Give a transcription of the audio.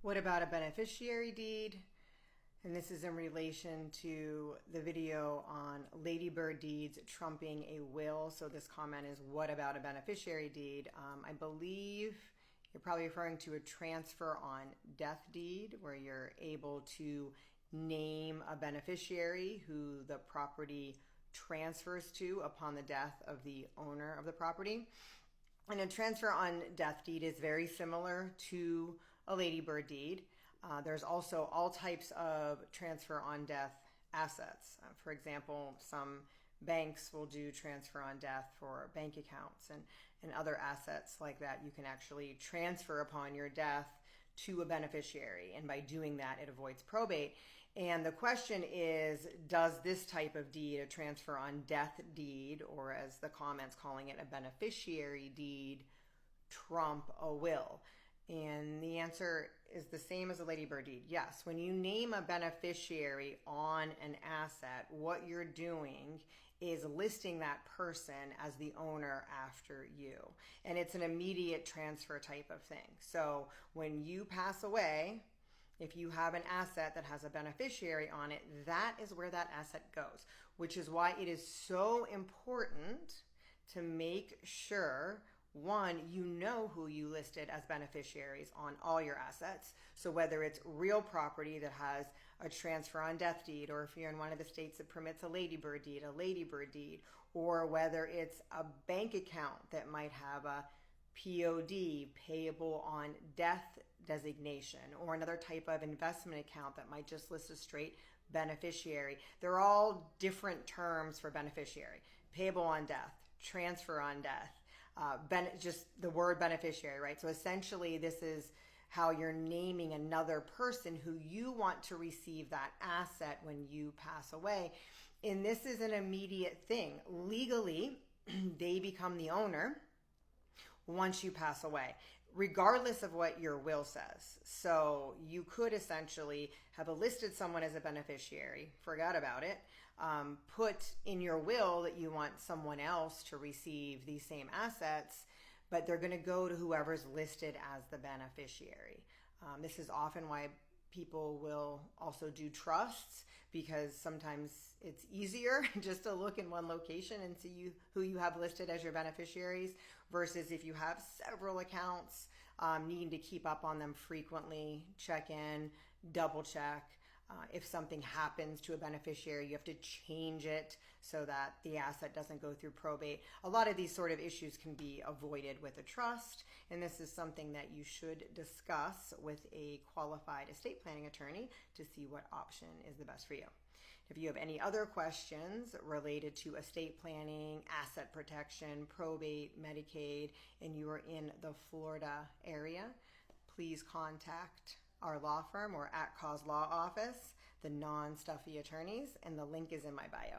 What about a beneficiary deed? And this is in relation to the video on ladybird deeds trumping a will. So this comment is, what about a beneficiary deed? I believe you're probably referring to a transfer on death deed where you're able to name a beneficiary who the property transfers to upon the death of the owner of the property. And a transfer on death deed is very similar to a ladybird deed. There's also all types of transfer on death assets. For example, some banks will do transfer on death for bank accounts and other assets like that. You can actually transfer upon your death to a beneficiary, and by doing that it avoids probate. And the question is, does this type of deed, a transfer on death deed, or as the comments calling it, a beneficiary deed, trump a will? And the answer is the same as a ladybird deed. Yes, when you name a beneficiary on an asset, what you're doing is listing that person as the owner after you. And it's an immediate transfer type of thing. So when you pass away, if you have an asset that has a beneficiary on it, that is where that asset goes, which is why it is so important to make sure, one, you know who you listed as beneficiaries on all your assets. So whether it's real property that has a transfer on death deed, or if you're in one of the states that permits a ladybird deed, or whether it's a bank account that might have a POD, payable on death designation, or another type of investment account that might just list a straight beneficiary. They're all different terms for beneficiary. Payable on death, transfer on death, just the word beneficiary, right? So essentially this is how you're naming another person who you want to receive that asset when you pass away. And this is an immediate thing. Legally, they become the owner once you pass away, regardless of what your will says. So you could essentially have listed someone as a beneficiary, forgot about it, put in your will that you want someone else to receive these same assets, but they're going to go to whoever's listed as the beneficiary. This is often why people will also do trusts, because sometimes it's easier just to look in one location and see who you have listed as your beneficiaries, versus if you have several accounts, needing to keep up on them frequently, check in, double check. If something happens to a beneficiary, you have to change it so that the asset doesn't go through probate. A lot of these sort of issues can be avoided with a trust, and this is something that you should discuss with a qualified estate planning attorney to see what option is the best for you. If you have any other questions related to estate planning, asset protection, probate, Medicaid, and you are in the Florida area, please contact our law firm or At Cause Law Office, the non-stuffy attorneys, and the link is in my bio.